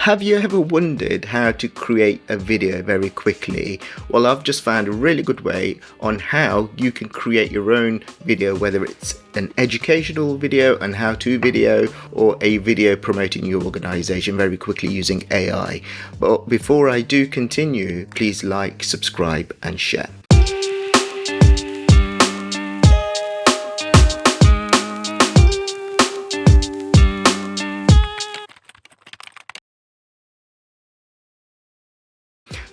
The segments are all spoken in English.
Have you ever wondered how to create a video very quickly? Well, I've just found a really good way on how you can create your own video, whether it's an educational video, an how-to video, or a video promoting your organization very quickly using AI. But before I do continue, please like, subscribe, and share.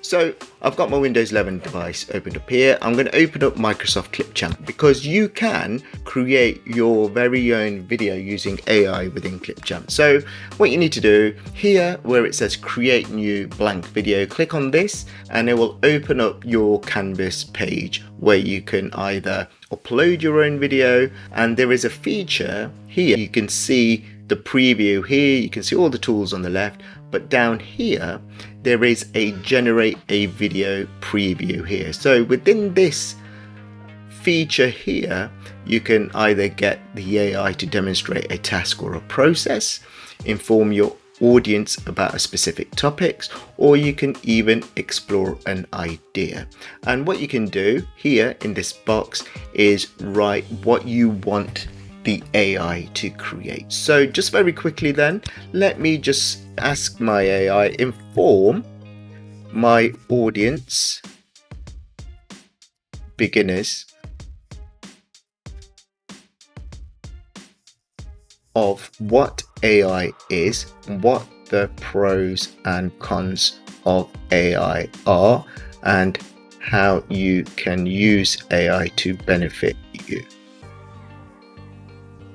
So I've got my Windows 11 device opened up here. I'm going to open up Microsoft ClipChamp because you can create your very own video using AI within ClipChamp. So what you need to do here where it says create new blank video, click on this and it will open up your Canvas page where you can either upload your own video, and there is a feature here. You can see the preview here, you can see all the tools on the left, but down here there is a generate a video preview here. So within this feature here, you can either get the AI to demonstrate a task or a process, inform your audience about a specific topics, or you can even explore an idea. And what you can do here in this box is write what you want the AI to create. So just very quickly then, let me just ask my AI, inform my audience, beginners, of what AI is, what the pros and cons of AI are, and how you can use AI to benefit you.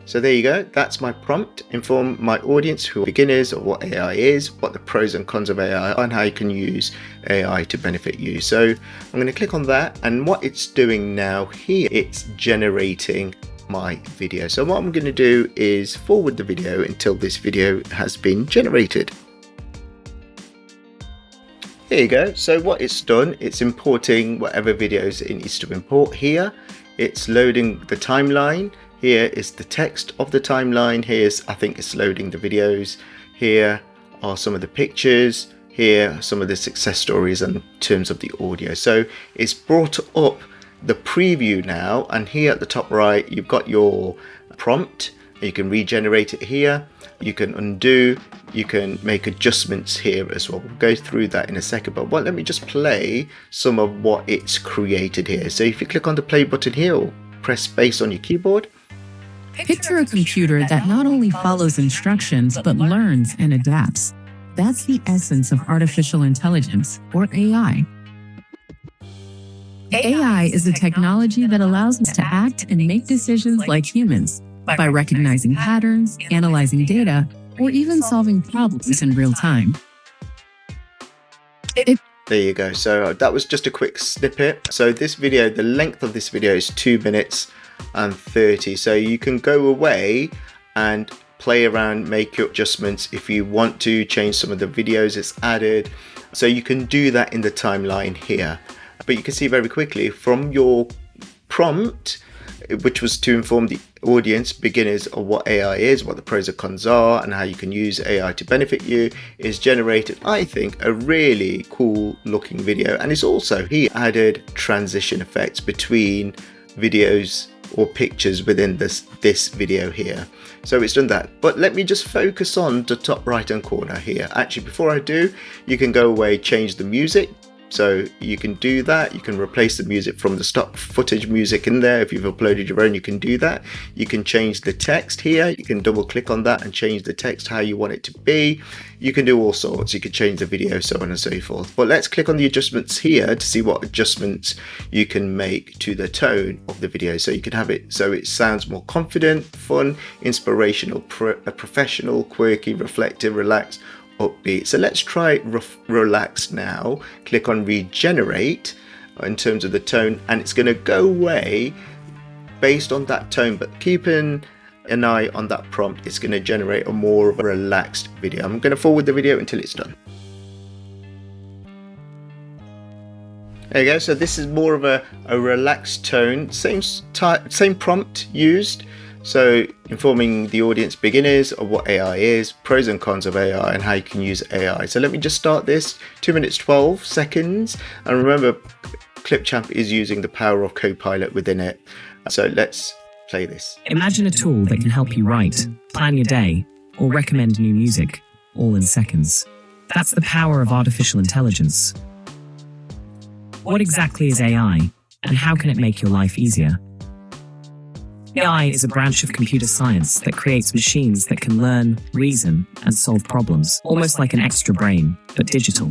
So there you go, that's my prompt. Inform my audience who are beginners of what AI is, what the pros and cons of AI are, and how you can use AI to benefit you. So I'm going to click on that, and what it's doing now here, it's generating my video. So what I'm going to do is forward the video until this video has been generated. There you go. So what it's done, it's importing whatever videos it needs to import here. It's loading the timeline. Here is the text of the timeline. Here's, I think it's loading the videos. Here are some of the pictures. Here are some of the success stories in terms of the audio. So it's brought up the preview now, and here at the top right you've got your prompt. You can regenerate it here, you can undo, you can make adjustments here as well. We'll go through that in a second, but let me just play some of what it's created here. So if you click on the play button here or press space on your keyboard, picture a computer that not only follows instructions but learns and adapts. That's the essence of artificial intelligence, or AI. AI is a technology that allows us to act and make decisions like humans by recognizing patterns, analyzing data, or even solving problems in real time. There you go. So that was just a quick snippet. So this video, the length of this video is 2 minutes and 30. So you can go away and play around, make your adjustments if you want to change some of the videos it's added. So you can do that in the timeline here. But you can see very quickly from your prompt, which was to inform the audience, beginners, of what AI is, what the pros and cons are, and how you can use AI to benefit you, is generated, I think, a really cool looking video. And it's also here added transition effects between videos or pictures within this video here. So it's done that. But let me just focus on the top right hand corner here. Actually, before I do, you can go away, change the music. So you can do that. You can replace the music from the stock footage music in there. If you've uploaded your own, you can do that. You can change the text here. You can double click on that and change the text how you want it to be. You can do all sorts. You can change the video, so on and so forth. But let's click on the adjustments here to see what adjustments you can make to the tone of the video. So you can have it so it sounds more confident, fun, inspirational, professional, quirky, reflective, relaxed, upbeat. So let's try relax now. Click on regenerate in terms of the tone, and it's going to go away based on that tone, but keeping an eye on that prompt, it's going to generate a more of a relaxed video. I'm going to forward the video until it's done. There you go. So this is more of a relaxed tone, same prompt used. So informing the audience, beginners, of what AI is, pros and cons of AI, and how you can use AI. So let me just start this, 2 minutes 12 seconds. And remember, ClipChamp is using the power of Copilot within it. So let's play this. Imagine a tool that can help you write, plan your day, or recommend new music, all in seconds. That's the power of artificial intelligence. What exactly is AI, and how can it make your life easier? AI is a branch of computer science that creates machines that can learn, reason, and solve problems, almost like an extra brain, but digital.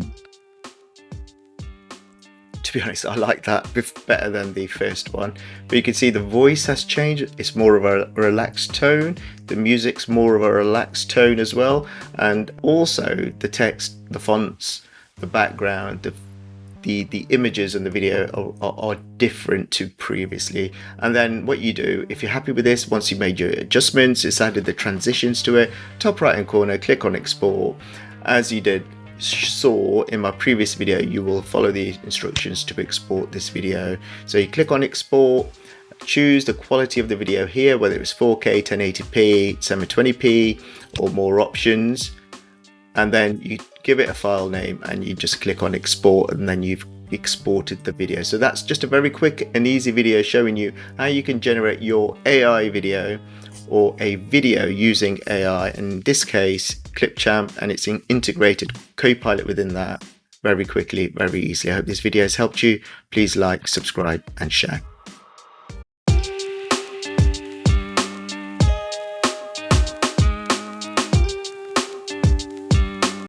To be honest, I like that better than the first one. But you can see the voice has changed. It's more of a relaxed tone. The music's more of a relaxed tone as well. And also the text, the fonts, the background, the images and the video are different to previously. And then what you do, if you're happy with this, once you've made your adjustments, it's added the transitions to it, top right hand corner, click on export. As you saw in my previous video, you will follow the instructions to export this video. So you click on export, choose the quality of the video here, whether it's 4K, 1080p, 720p, or more options. And then you give it a file name and you just click on export, and then you've exported the video. So that's just a very quick and easy video showing you how you can generate your AI video or a video using AI, in this case ClipChamp, and it's integrated Copilot within that very quickly, very easily. I hope this video has helped you. Please like, subscribe and share.